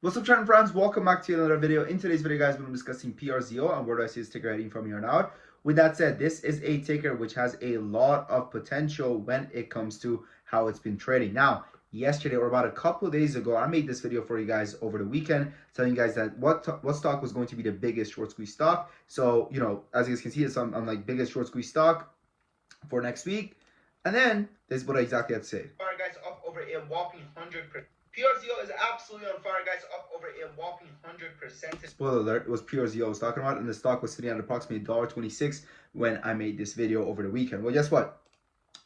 What's up, trend friends? Welcome back to another video. In today's video, guys, we're discussing Przo and where do I see this ticker heading from here on out. With that said, this is a ticker which has a lot of potential when it comes to how it's been trading. Now, yesterday or about a couple of days ago, I made this video for you guys over the weekend, telling you guys that what stock was going to be the biggest short squeeze stock. So, as you guys can see, it's on like biggest short squeeze stock for next week. And then this is what I exactly had to say. All right, guys, up over a whopping 100%. Przo is absolutely on fire, guys, up over a whopping 100%. Spoiler alert, it was Przo I was talking about, and the stock was sitting at approximately $1.26 when I made this video over the weekend. Well, guess what?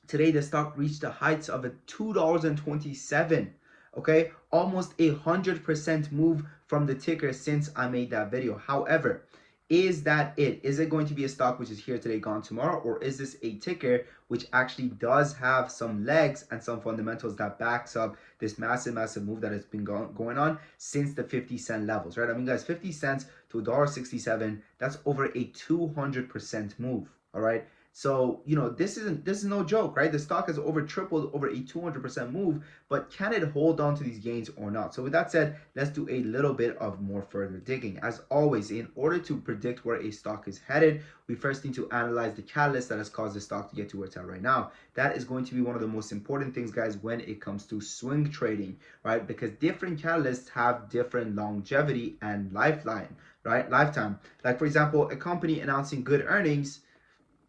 Today, the stock reached the heights of a $2.27. Okay, almost 100% move from the ticker since I made that video. However, is that it? Is it going to be a stock which is here today, gone tomorrow? Or is this a ticker which actually does have some legs and some fundamentals that backs up this massive move that has been going on since the 50-cent levels, right? I mean, guys, 50 cents to $1.67, that's over a 200% move, all right? So, this is no joke, right? The stock has over tripled, over a 200% move, but can it hold on to these gains or not? So with that said, let's do a little bit of more further digging. As always, in order to predict where a stock is headed, we first need to analyze the catalyst that has caused the stock to get to where it's at right now. That is going to be one of the most important things, guys, when it comes to swing trading, right? Because different catalysts have different longevity and lifetime. Like, for example, a company announcing good earnings,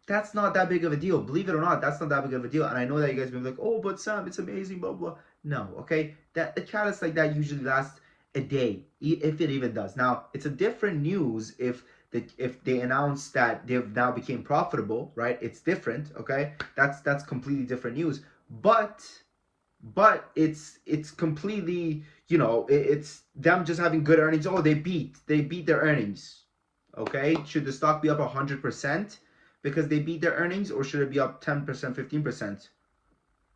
that's not that big of a deal. Believe it or not, that's not that big of a deal. And I know that you guys will be like, oh, but Sam, it's amazing, blah, blah. No, okay? That the catalyst like that usually lasts a day, if it even does. Now, it's a different news if they announce that they've now became profitable, right? It's different, okay? That's completely different news. But it's completely, it's them just having good earnings. Oh, they beat their earnings. Okay? Should the stock be up 100%? Because they beat their earnings, or should it be up 10%, 15%?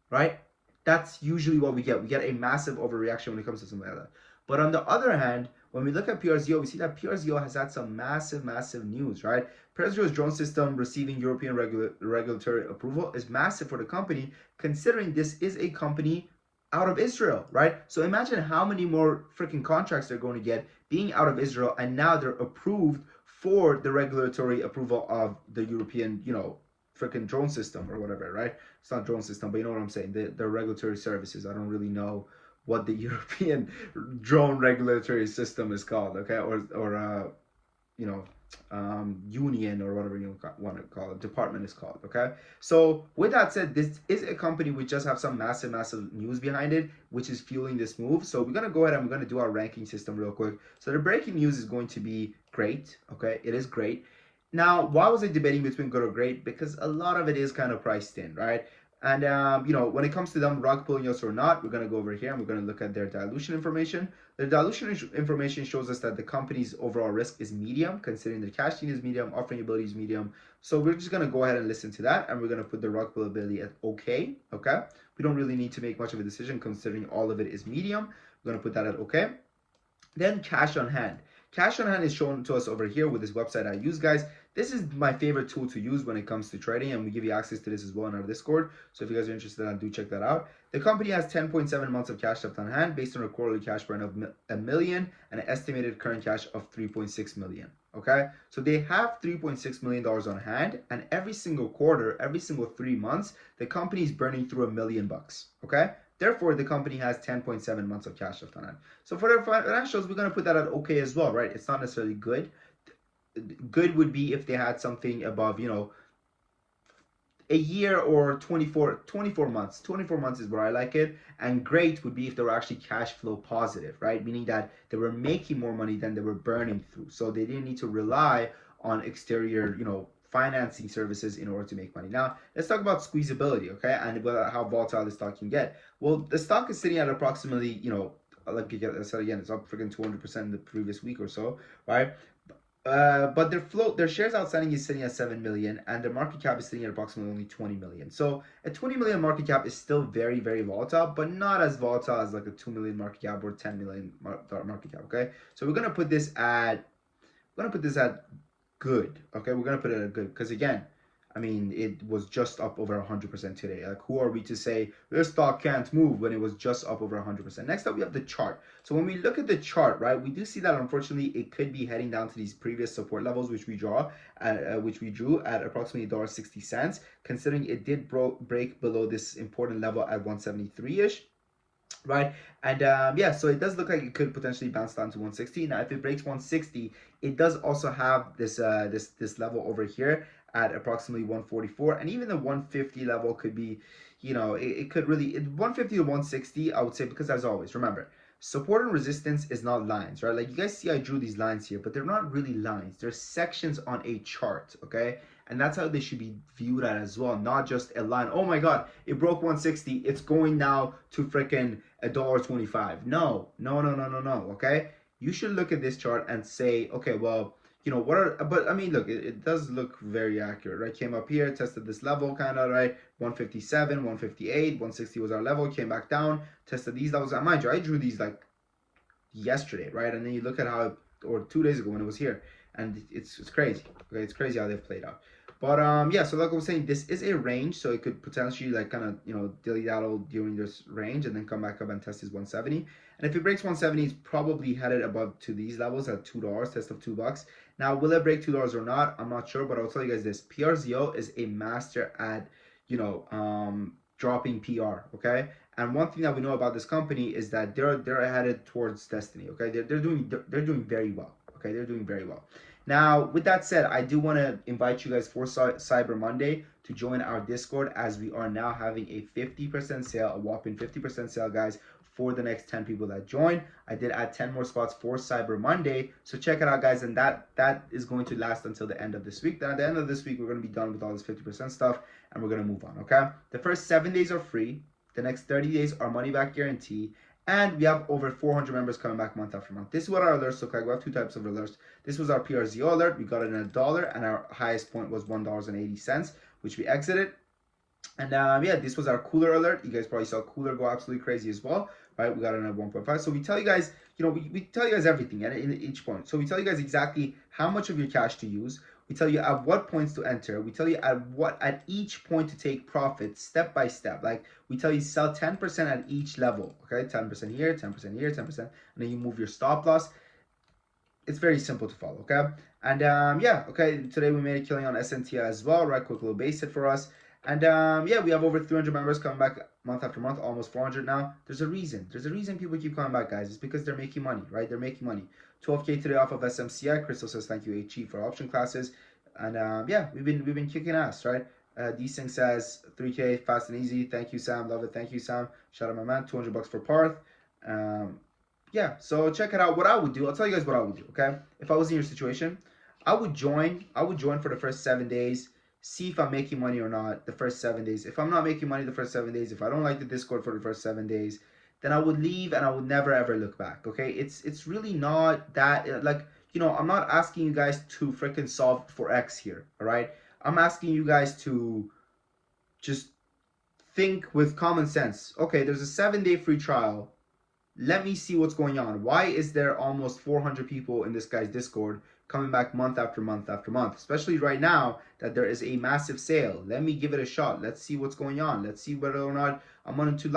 Right? That's usually what we get. We get a massive overreaction when it comes to something like that. But on the other hand, when we look at Przo, we see that Przo has had some massive news, right? Przo's drone system receiving European regulatory approval is massive for the company, considering this is a company out of Israel, right? So imagine how many more freaking contracts they're going to get being out of Israel, and now they're approved for the regulatory approval of the European, freaking drone system or whatever, right? It's not drone system, but you know what I'm saying. The regulatory services. I don't really know what the European drone regulatory system is called, okay? Or you know, union or whatever you want to call it, department is called, okay? So with that said, this is a company which just have some massive news behind it, which is fueling this move. So we're going to go ahead and we're going to do our ranking system real quick. So the breaking news is going to be great, okay? It is great. Now, why was I debating between good or great? Because a lot of it is kind of priced in, right? And, when it comes to them rug pulling us or not, we're going to go over here and we're going to look at their dilution information. The dilution information shows us that the company's overall risk is medium, considering the cash need is medium, offering ability is medium. So we're just going to go ahead and listen to that, and we're going to put the rug pull ability at okay, okay? We don't really need to make much of a decision considering all of it is medium. We're going to put that at okay. Then cash on hand. Cash on hand is shown to us over here with this website I use, guys. This is my favorite tool to use when it comes to trading, and we give you access to this as well in our Discord. So if you guys are interested, do check that out. The company has 10.7 months of cash left on hand based on a quarterly cash burn of $1 million and an estimated current cash of $3.6 million. Okay, so they have $3.6 million on hand, and every single quarter, every single 3 months, the company is burning through $1 million. Okay, therefore the company has 10.7 months of cash left on hand. So for their financials, we're going to put that at okay as well, right? It's not necessarily good. Good would be if they had something above, a year or 24 months. 24 months is where I like it. And great would be if they were actually cash flow positive, right? Meaning that they were making more money than they were burning through. So they didn't need to rely on exterior, financing services in order to make money. Now, let's talk about squeezability, okay? And about how volatile the stock can get. Well, the stock is sitting at approximately, like I said again, it's up freaking 200% in the previous week or so, right? But their shares outstanding is sitting at 7 million, and their market cap is sitting at approximately only 20 million. So a 20 million market cap is still very volatile, but not as volatile as like a 2 million market cap or 10 million market cap. Okay, so we're gonna put this at good. Okay, we're gonna put it at good because again, I mean, it was just up over 100% today. Like, who are we to say this stock can't move when it was just up over 100%? Next up, we have the chart. So when we look at the chart, right, we do see that unfortunately it could be heading down to these previous support levels, which we drew at approximately $1.60. Considering it did break below this important level at 173-ish. Right, and yeah, so it does look like it could potentially bounce down to 160. Now if it breaks 160, it does also have this level over here at approximately 144, and even the 150 level could be, it could really 150 to 160, I would say, because as always, remember, support and resistance is not lines, right? Like, you guys see I drew these lines here, but they're not really lines, they're sections on a chart. Okay, and that's how they should be viewed at as well, not just a line. Oh my god, it broke 160, it's going now to freaking $1.25. No, no, no, no, no, no. Okay, you should look at this chart and say, okay, well, what are, but I mean, look, it does look very accurate, right? Came up here, tested this level, kind of, right? 157, 158, 160 was our level, came back down, tested these levels. Mind you, I drew these like yesterday, right? And then you look at how, or 2 days ago when it was here, and it's crazy. Okay, it's crazy how they've played out. But yeah, so like I was saying, this is a range, so it could potentially like kind of dilly-daddle during this range and then come back up and test this 170. And if it breaks 170, it's probably headed above to these levels at $2, test of $2. Now, will it break $2 or not? I'm not sure, but I'll tell you guys this: Przo is a master at dropping PR. Okay, and one thing that we know about this company is that they're headed towards destiny. Okay, they're doing very well. Okay, they're doing very well. Now, with that said, I do want to invite you guys for Cyber Monday to join our Discord, as we are now having a 50% sale, a whopping 50% sale, guys, for the next 10 people that join. I did add 10 more spots for Cyber Monday, so check it out, guys, and that is going to last until the end of this week. Then at the end of this week, we're going to be done with all this 50% stuff, and we're going to move on, okay? The first 7 days are free. The next 30 days are money back guarantee. And we have over 400 members coming back month after month. This is what our alerts look like. We have two types of alerts. This was our PRZO alert. We got it in $1, and our highest point was $1.80, which we exited. And yeah, this was our cooler alert. You guys probably saw cooler go absolutely crazy as well, right? We got it at 1.5. So we tell you guys, we tell you guys everything at each point. So we tell you guys exactly how much of your cash to use. We tell you at what points to enter. We tell you at each point to take profits step by step. Like, we tell you sell 10% at each level. Okay, 10% here, 10% here, 10%, and then you move your stop loss. It's very simple to follow. Okay, and yeah, okay. Today we made a killing on SNTI as well. Right, quick little base hit for us. And yeah, we have over 300 members coming back month after month, almost 400 now. There's a reason. There's a reason people keep coming back, guys. It's because they're making money, right? They're making money. 12K today off of SMCI. Crystal says thank you, HE, for option classes. And yeah, we've been kicking ass, right? D-Sing says 3K fast and easy. Thank you, Sam. Love it. Thank you, Sam. Shout out my man. $200 for Parth. Yeah, so check it out. What I would do, I'll tell you guys what I would do, okay? If I was in your situation, I would join for the first 7 days, see if I'm making money or not the first 7 days. If I'm not making money the first 7 days, if I don't like the Discord for the first 7 days, then I would leave and I would never ever look back, okay? It's really not that, like, I'm not asking you guys to freaking solve for X here, all right? I'm asking you guys to just think with common sense. Okay, there's a 7-day free trial. Let me see what's going on. Why is there almost 400 people in this guy's Discord coming back month after month after month? Especially right now that there is a massive sale. Let me give it a shot. Let's see what's going on. Let's see whether or not I'm going to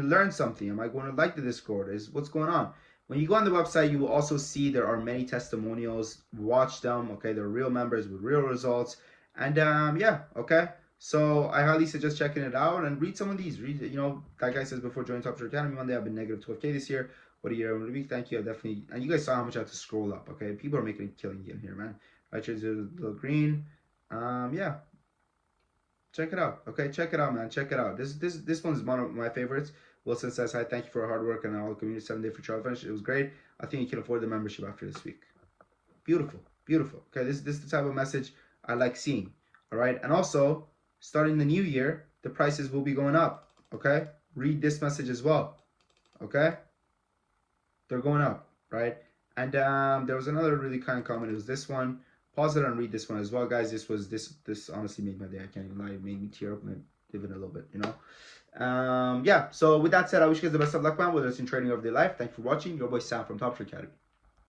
learn something. Am I going to like the Discord? What's going on? When you go on the website, you will also see there are many testimonials. Watch them. Okay, they're real members with real results. And yeah, okay. So I highly suggest checking it out and read some of these. Read, that guy says before joining Top Share Academy Monday, I've been negative 12K this year. What a year and a week. Thank you. I definitely, and you guys saw how much I had to scroll up. Okay, people are making a killing in here, man. I chose a little green. Yeah, check it out. Okay, check it out, man. Check it out. This one's one of my favorites. Wilson says hi. Thank you for hard work and all the community 7-day free trial finish. It was great. I think you can afford the membership after this week. Beautiful, beautiful. Okay, this is the type of message I like seeing. All right, and also, starting the new year, the prices will be going up, okay? Read this message as well, okay? They're going up, right? And there was another really kind comment. It was this one. Pause it and read this one as well, guys. This honestly made my day. I can't even lie. It made me tear up and even a little bit, yeah, so with that said, I wish you guys the best of luck, man, whether it's in trading or everyday life. Thanks for watching. Your boy Sam from Top Share Academy.